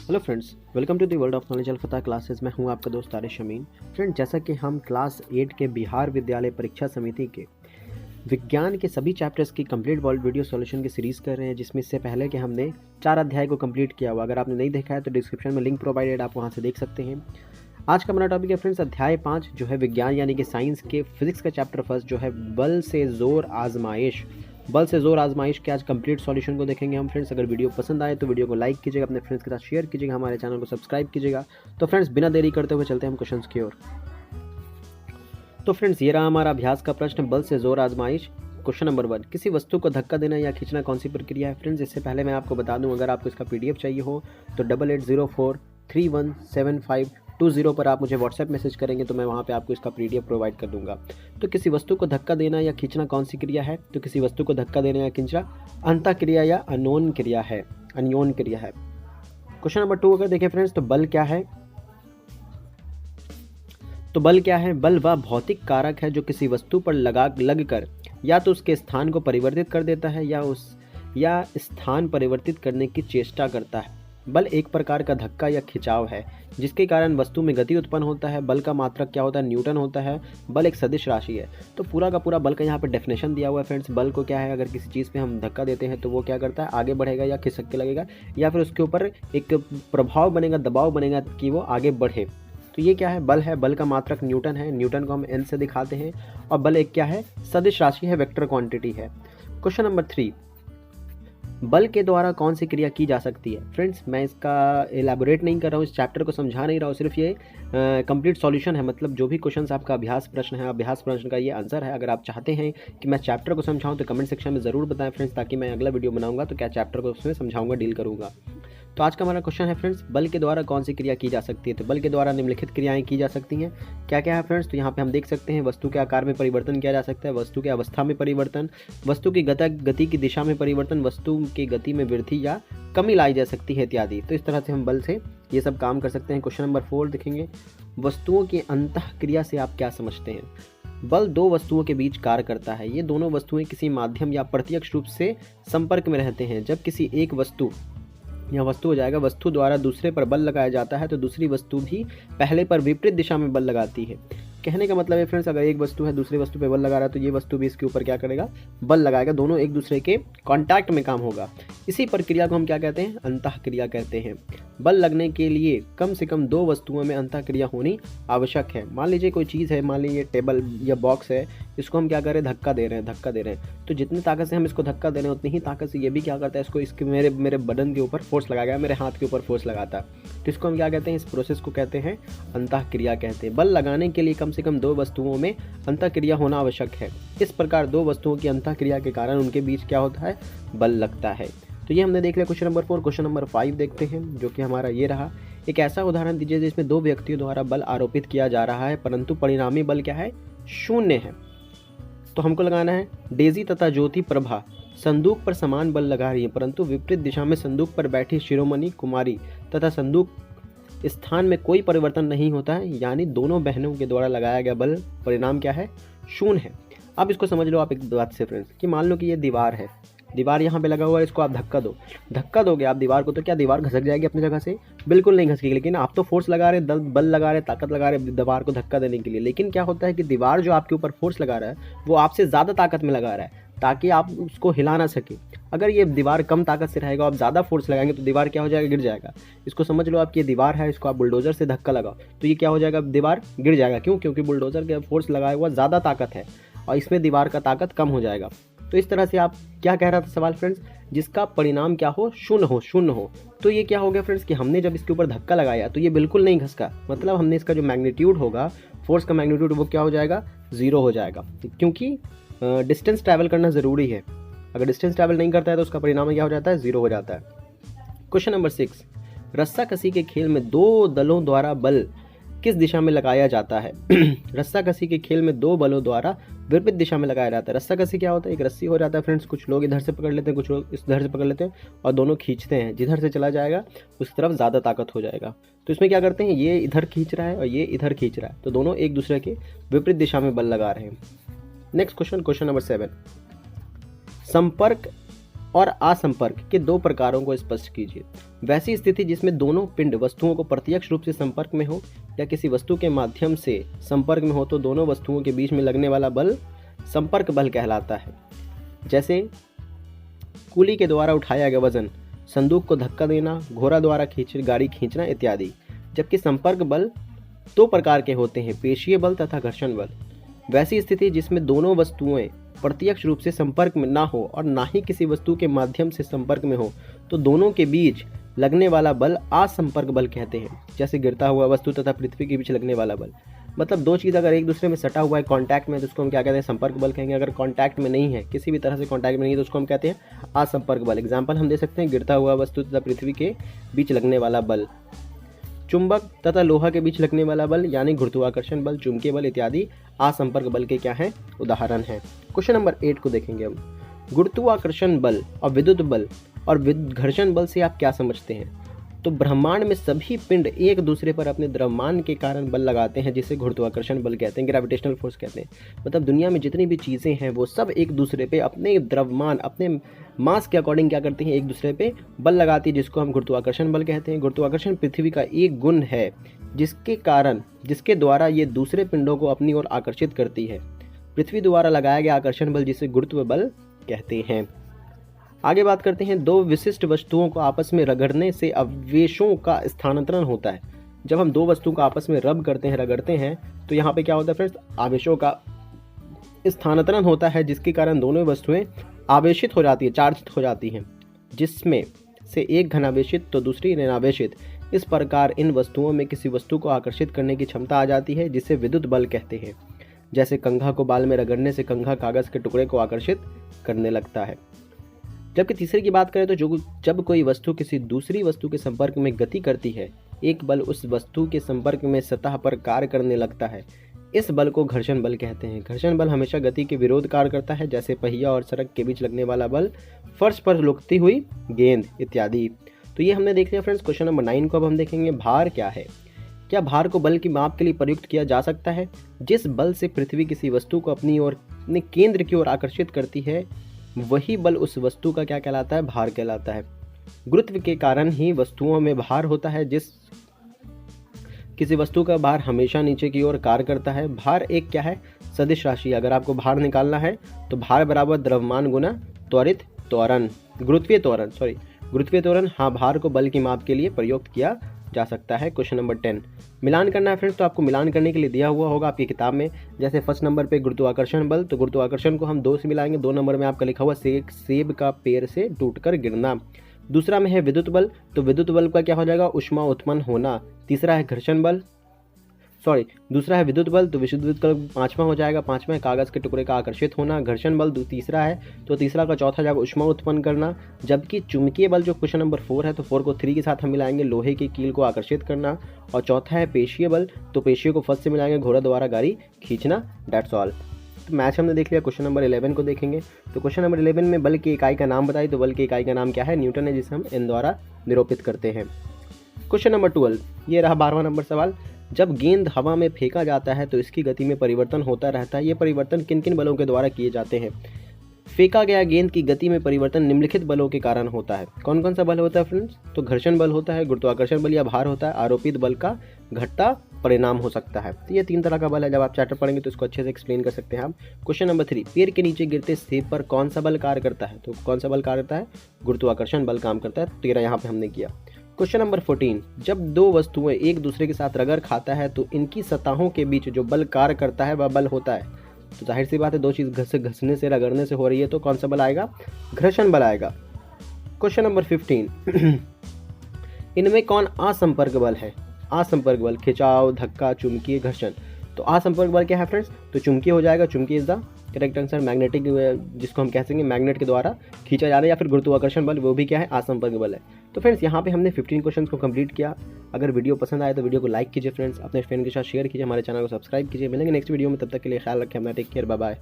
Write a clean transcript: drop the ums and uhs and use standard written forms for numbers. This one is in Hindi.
Hello friends, welcome to the world of knowledge अल्फता क्लासेस। मैं हूं आपका दोस्त आरिश अमीन। फ्रेंड्स, जैसा कि हम क्लास 8 के बिहार विद्यालय परीक्षा समिति के विज्ञान के सभी चैप्टर्स की कंप्लीट वर्ल्ड वीडियो सॉल्यूशन की सीरीज़ कर रहे हैं, जिसमें इससे पहले कि हमने 4 अध्याय को कंप्लीट किया हुआ। अगर आपने नहीं देखा है तो डिस्क्रिप्शन में लिंक प्रोवाइडेड, आप वहां से देख सकते हैं। आज का हमारा टॉपिक है फ्रेंड्स अध्याय 5, जो है विज्ञान यानी कि साइंस के फिजिक्स का चैप्टर फर्स्ट, जो है बल से जोर आजमाइश। बल से जोर आजमाइश के आज कंप्लीट सॉल्यूशन को देखेंगे हम। फ्रेंड्स, अगर वीडियो पसंद आए तो वीडियो को लाइक कीजिएगा, अपने फ्रेंड्स के साथ शेयर कीजिएगा, हमारे चैनल को सब्सक्राइब कीजिएगा। तो फ्रेंड्स, बिना देरी करते हुए चलते हैं हम क्वेश्चंस की ओर। तो फ्रेंड्स, ये रहा हमारा अभ्यास का प्रश्न, बल से जोर आजमाइश। क्वेश्चन नंबर 1, किसी वस्तु को धक्का देना या खींचना कौन सी प्रक्रिया है? फ्रेंड्स, इससे पहले मैं आपको बता दूं, अगर आपको इसका PDF चाहिए हो तो 8804317520 पर आप मुझे व्हाट्सएप मैसेज करेंगे तो मैं वहाँ पे आपको इसका PDF प्रोवाइड कर दूंगा। तो किसी वस्तु को धक्का देना या खींचना कौन सी क्रिया है? तो किसी वस्तु को धक्का देना या खींचना अंतः क्रिया या अनोन क्रिया है, अन्योन क्रिया है। क्वेश्चन नंबर 2 अगर देखें फ्रेंड्स, तो बल क्या है? तो बल क्या है? बल वह भौतिक कारक है जो किसी वस्तु पर लगकर या तो उसके स्थान को परिवर्तित कर देता है या स्थान परिवर्तित करने की चेष्टा करता है। बल एक प्रकार का धक्का या खिंचाव है जिसके कारण वस्तु में गति उत्पन्न होता है। बल का मात्रक क्या होता है? न्यूटन होता है। बल एक सदिश राशि है। तो पूरा का पूरा बल का यहाँ पे डेफिनेशन दिया हुआ है फ्रेंड्स। बल को क्या है, अगर किसी चीज़ पे हम धक्का देते हैं तो वो क्या करता है, आगे बढ़ेगा या खिसक के लगेगा, या फिर उसके ऊपर एक प्रभाव बनेगा, दबाव बनेगा कि वो आगे बढ़े। तो ये क्या है? बल है। बल का मात्रक न्यूटन है। न्यूटन को हम N से दिखाते हैं। और बल एक क्या है? सदिश राशि है, वेक्टर क्वांटिटी है। क्वेश्चन नंबर 3, बल के द्वारा कौन सी क्रिया की जा सकती है? फ्रेंड्स, मैं इसका एलैबोरेट नहीं कर रहा हूँ, इस चैप्टर को समझा नहीं रहा हूँ, सिर्फ ये कंप्लीट सॉल्यूशन है। मतलब जो भी क्वेश्चंस आपका अभ्यास प्रश्न है, अभ्यास प्रश्न का ये आंसर है। अगर आप चाहते हैं कि मैं चैप्टर को समझाऊँ तो कमेंट सेक्शन में ज़रूर बताएं फ्रेंड्स, ताकि मैं अगला वीडियो बनाऊंगा तो क्या चैप्टर को उसमें समझाऊंगा, डील करूँगा। तो आज का हमारा क्वेश्चन है फ्रेंड्स, बल के द्वारा कौन सी क्रिया की जा सकती है? तो बल के द्वारा निम्नलिखित क्रियाएं की जा सकती हैं। क्या क्या है फ्रेंड्स? तो यहाँ पे हम देख सकते हैं, वस्तु के आकार में परिवर्तन किया जा सकता है, वस्तु की अवस्था में परिवर्तन, वस्तु की गति की दिशा में परिवर्तन, वस्तु की गति में वृद्धि या कमी लाई जा सकती है इत्यादि। तो इस तरह से हम बल से ये सब काम कर सकते हैं। क्वेश्चन नंबर 4 देखेंगे, वस्तुओं की अंतः क्रिया से आप क्या समझते हैं? बल दो वस्तुओं के बीच कार्य करता है। ये दोनों वस्तुएं किसी माध्यम या प्रत्यक्ष रूप से संपर्क में रहते हैं। जब किसी एक वस्तु, यह वस्तु हो जाएगा, वस्तु द्वारा दूसरे पर बल लगाया जाता है तो दूसरी वस्तु भी पहले पर विपरीत दिशा में बल लगाती है। कहने का मतलब है फ्रेंड्स, अगर एक वस्तु है दूसरी वस्तु पे बल लगा रहा है तो ये वस्तु भी इसके ऊपर क्या करेगा? बल लगाएगा। दोनों एक दूसरे के कांटेक्ट में काम होगा। इसी प्रक्रिया को हम क्या कहते हैं? अंतः क्रिया कहते हैं। बल लगने के लिए कम से कम दो वस्तुओं में अंतः क्रिया होनी आवश्यक है। मान लीजिए कोई चीज़ है, मान लीजिए टेबल या बॉक्स है, इसको हम क्या कर रहे हैं? धक्का दे रहे हैं। तो जितनी ताकत से हम इसको धक्का दे रहे हैं उतनी ही ताकत से ये भी क्या करता है? इसको इसके मेरे बदन के ऊपर फोर्स लगाएगा, मेरे हाथ के ऊपर फोर्स लगाता है। तो इसको हम क्या कहते हैं? इस प्रोसेस को कहते हैं अंतः क्रिया कहते हैं। बल लगाने के लिए कम से कम दो वस्तुओं में अंतः क्रिया होना आवश्यक है। इस प्रकार दो वस्तुओं की अंतः क्रिया के कारण उनके बीच क्या होता है? बल लगता है। तो ये हमने देख लिया क्वेश्चन नंबर 4। क्वेश्चन नंबर 5 देखते हैं, जो कि हमारा ये रहा, एक ऐसा उदाहरण दीजिए जिसमें दो व्यक्तियों द्वारा बल आरोपित किया जा रहा है परंतु परिणामी बल क्या है? शून्य है। तो हमको लगाना है, डेजी तथा ज्योति प्रभा संदूक पर समान बल लगा रही है परंतु विपरीत दिशा में संदूक पर बैठी शिरोमणि कुमारी तथा संदूक स्थान में कोई परिवर्तन नहीं होता है, यानी दोनों बहनों के द्वारा लगाया गया बल परिणाम क्या है? शून्य है। अब इसको समझ लो आप एक बात से फ्रेंड्स, कि मान लो कि ये दीवार है, दीवार यहाँ पे लगा हुआ है, इसको आप धक्का दोगे आप दीवार को, तो क्या दीवार घसक जाएगी अपनी जगह से? बिल्कुल नहीं घसकेगी। लेकिन आप तो फोर्स लगा रहे हैं, बल लगा रहे हैं, ताकत लगा रहे हैं दीवार को धक्का देने के लिए। लेकिन क्या होता है कि दीवार जो आपके ऊपर फोर्स लगा रहा है वो आपसे ज़्यादा ताकत में लगा रहा है ताकि आप उसको हिला ना सके। अगर ये दीवार कम ताकत से रहेगा, आप ज़्यादा फोर्स लगाएंगे तो दीवार क्या हो जाएगा? गिर जाएगा। इसको समझ लो आप, ये दीवार है, इसको आप बुलडोज़र से धक्का लगाओ तो ये क्या हो जाएगा? दीवार गिर जाएगा। क्यों? क्योंकि बुलडोज़र के फोर्स लगाया हुआ ज़्यादा ताकत है और इसमें दीवार का ताकत कम हो जाएगा। तो इस तरह से आप क्या कह रहा था सवाल फ्रेंड्स, जिसका परिणाम क्या हो? शून्य हो। तो ये क्या हो गया फ्रेंड्स कि हमने जब इसके ऊपर धक्का लगाया तो ये बिल्कुल नहीं घसका। मतलब हमने इसका जो मैग्नीट्यूड होगा, फोर्स का मैग्नीट्यूड, वो क्या हो जाएगा? 0 हो जाएगा। क्योंकि डिस्टेंस ट्रैवल करना ज़रूरी है। अगर डिस्टेंस ट्रैवल नहीं करता है तो उसका परिणाम क्या हो जाता है? 0 हो जाता है। क्वेश्चन नंबर 6, रस्साकसी के खेल में दो दलों द्वारा बल किस दिशा में लगाया जाता है? रस्साकसी के खेल में दो बलों द्वारा विपरीत दिशा में लगाया जाता है। रस्साकसी क्या होता है? एक रस्सी हो जाता है फ्रेंड्स, कुछ लोग इधर से पकड़ लेते हैं, कुछ लोग इस इधर से पकड़ लेते हैं और दोनों खींचते हैं। जिधर से चला जाएगा उस तरफ ज़्यादा ताकत हो जाएगा। तो इसमें क्या करते हैं, ये इधर खींच रहा है और ये इधर खींच रहा है, तो दोनों एक दूसरे के विपरीत दिशा में बल लगा रहे हैं। नेक्स्ट क्वेश्चन, क्वेश्चन नंबर 7, संपर्क और असंपर्क के दो प्रकारों को स्पष्ट कीजिए। वैसी स्थिति जिसमें दोनों पिंड वस्तुओं को प्रत्यक्ष रूप से संपर्क में हो या किसी वस्तु के माध्यम से संपर्क में हो तो दोनों वस्तुओं के बीच में लगने वाला बल संपर्क बल कहलाता है। जैसे कुली के द्वारा उठाया गया वजन, संदूक को धक्का देना, घोड़ा द्वारा गाड़ी खींचना इत्यादि। जबकि संपर्क बल दो प्रकार के होते हैं, पेशीय बल तथा घर्षण बल। वैसी स्थिति जिसमें दोनों वस्तुएं प्रत्यक्ष रूप से संपर्क में ना हो और ना ही किसी वस्तु के माध्यम से संपर्क में हो तो दोनों के बीच लगने वाला बल असंपर्क बल कहते हैं। जैसे गिरता हुआ वस्तु तथा पृथ्वी के बीच लगने वाला बल। मतलब दो चीज़ अगर एक दूसरे में सटा हुआ है कॉन्टैक्ट में तो उसको हम क्या कहते हैं, संपर्क बल कहेंगे। अगर कॉन्टैक्ट में नहीं है, किसी भी तरह से कॉन्टैक्ट में नहीं है तो उसको हम कहते हैं असंपर्क बल। एग्जाम्पल हम दे सकते हैं, गिरता हुआ वस्तु तथा पृथ्वी के बीच लगने वाला बल, चुंबक तथा लोहा के बीच लगने वाला बल यानी गुरुत्वाकर्षण बल, चुंबकीय बल इत्यादि असंपर्क बल के क्या हैं, उदाहरण हैं। क्वेश्चन नंबर 8 को देखेंगे हम। गुरुत्वाकर्षण बल और विद्युत बल और घर्षण बल से आप क्या समझते हैं? तो ब्रह्मांड में सभी पिंड एक दूसरे पर अपने द्रव्यमान के कारण बल लगाते हैं जिसे गुरुत्वाकर्षण बल कहते हैं, ग्रेविटेशनल फोर्स कहते हैं। मतलब दुनिया में जितनी भी चीज़ें हैं वो सब एक दूसरे पे अपने द्रव्यमान, अपने मास के अकॉर्डिंग क्या करती हैं, एक दूसरे पे बल लगाती है, जिसको हम गुरुत्वाकर्षण बल कहते हैं। गुरुत्वाकर्षण पृथ्वी का एक गुण है जिसके द्वारा ये दूसरे पिंडों को अपनी ओर आकर्षित करती है। पृथ्वी द्वारा लगाया गया आकर्षण बल जिसे गुरुत्व बल कहते हैं। आगे बात करते हैं, दो विशिष्ट वस्तुओं को आपस में रगड़ने से आवेशों का स्थानांतरण होता है। जब हम दो वस्तुओं को आपस में रगड़ते हैं तो यहाँ पे क्या होता है फ्रेंड्स, आवेशों का स्थानांतरण होता है, जिसके कारण दोनों वस्तुएं आवेशित हो जाती है, चार्ज हो जाती हैं, जिसमें से एक घनावेशित तो दूसरी ऋणावेशित। इस प्रकार इन वस्तुओं में किसी वस्तु को आकर्षित करने की क्षमता आ जाती है जिसे विद्युत बल कहते हैं। जैसे कंघा को बाल में रगड़ने से कंघा कागज के टुकड़े को आकर्षित करने लगता है। जबकि तीसरे की बात करें तो जब कोई वस्तु किसी दूसरी वस्तु के संपर्क में गति करती है, एक बल उस वस्तु के संपर्क में सतह पर कार्य करने लगता है। इस बल को घर्षण बल कहते हैं। घर्षण बल हमेशा गति के विरोध कार्य करता है, जैसे पहिया और सड़क के बीच लगने वाला बल, फर्श पर लुढ़कती हुई गेंद इत्यादि। तो ये हमने देख लिया फ्रेंड्स। क्वेश्चन नंबर 9 को अब हम देखेंगे, भार क्या है? क्या भार को बल की माप के लिए प्रयुक्त किया जा सकता है? जिस बल से पृथ्वी किसी वस्तु को अपने केंद्र की ओर आकर्षित करती है वही बल उस वस्तु का क्या कहलाता है, भार कहलाता है। गुरुत्व के कारण ही वस्तुओं में भार होता है। जिस किसी वस्तु का भार हमेशा नीचे की ओर कार्य करता है। भार एक क्या है, सदिश राशि। अगर आपको भार निकालना है तो भार बराबर द्रव्यमान गुना त्वरित त्वरण, गुरुत्वीय त्वरण। हाँ, भार को बल की माप के लिए प्रयुक्त किया जा सकता है। क्वेश्चन नंबर 10, मिलान करना है फ्रेंड्स। तो आपको मिलान करने के लिए दिया हुआ होगा आपकी किताब में। जैसे फर्स्ट नंबर पे गुरुत्वाकर्षण बल, तो गुरुत्वाकर्षण को हम 2 से मिलाएंगे। 2 नंबर में आपका लिखा हुआ सेब का पेड़ से टूटकर गिरना। दूसरा में है विद्युत बल, तो विद्युत बल का क्या हो जाएगा, ऊष्मा उत्पन्न होना। तीसरा है दूसरा है विद्युत बल, तो विद्युत बल 5वां हो जाएगा। 5वां है कागज के टुकड़े का आकर्षित होना। घर्षण बल तीसरा है, तो तीसरा का चौथा जाएगा ऊष्मा उत्पन्न करना। जबकि चुंबकीय बल जो क्वेश्चन नंबर 4 है, तो 4 को 3 के साथ हम मिलाएंगे, लोहे की कील को आकर्षित करना। और चौथा है पेशीय बल, तो पेशीय को फर्स्ट से मिलाएंगे, घोड़ा द्वारा गाड़ी खींचना। That's all. तो मैच हमने देख लिया। क्वेश्चन नंबर 11 को देखेंगे। तो क्वेश्चन नंबर 11 में बल की इकाई का नाम बताइए। तो बल की इकाई का नाम क्या है, न्यूटन है, जिसे हम एन द्वारा निरूपित करते हैं। क्वेश्चन नंबर 12, ये रहा 12वां नंबर सवाल। जब गेंद हवा में फेंका जाता है तो इसकी गति में परिवर्तन होता रहता है। ये परिवर्तन किन किन बलों के द्वारा किए जाते हैं? फेंका गया गेंद की गति में परिवर्तन निम्नलिखित बलों के कारण होता है। कौन कौन सा बल होता है फ्रेंड्स? तो घर्षण बल होता है, गुरुत्वाकर्षण बल या भार होता है, आरोपित बल का घटता परिणाम हो सकता है। तो ये 3 तरह का बल है। जब आप चैप्टर पढ़ेंगे तो इसको अच्छे से एक्सप्लेन कर सकते हैं आप। क्वेश्चन नंबर 3, पैर के नीचे गिरते सेब पर कौन सा बल कार्य करता है? तो कौन सा बल कार्य करता है? गुरुत्वाकर्षण बल काम करता है। 13 यहाँ पे हमने किया। क्वेश्चन नंबर 14, जब दो वस्तुएं एक दूसरे के साथ रगड़ खाता है तो इनकी सतहों के बीच जो बल कार्य करता है वह बल होता है। तो जाहिर सी बात है, दो चीज़ घसने से रगड़ने से हो रही है तो कौन सा बल आएगा? घर्षण बल आएगा। क्वेश्चन नंबर 15, इनमें कौन असंपर्क बल है? असंपर्क बल, खिंचाव, धक्का, चुंबकीय, घर्षण। तो असंपर्क बल क्या है फ्रेंड्स? तो चुंबकीय हो जाएगा। चुंबकीय is the correct answer. Magnetic, जिसको हम कह सकेंगे मैग्नेट के द्वारा खींचा जाना, या फिर गुरुत्वाकर्षण बल, वो भी क्या है? असंपर्क बल है। तो फ्रेंड्स यहाँ पे हमने 15 क्वेश्चन को कंप्लीट किया। अगर वीडियो पसंद आए तो वीडियो को लाइक कीजिए फ्रेंड्स, अपने फ्रेंड के साथ शेयर कीजिए, हमारे चैनल को सब्सक्राइब कीजिए। मिलेंगे नेक्स्ट वीडियो में, तब तक के लिए ख्याल रखें अपना। Take care, bye bye.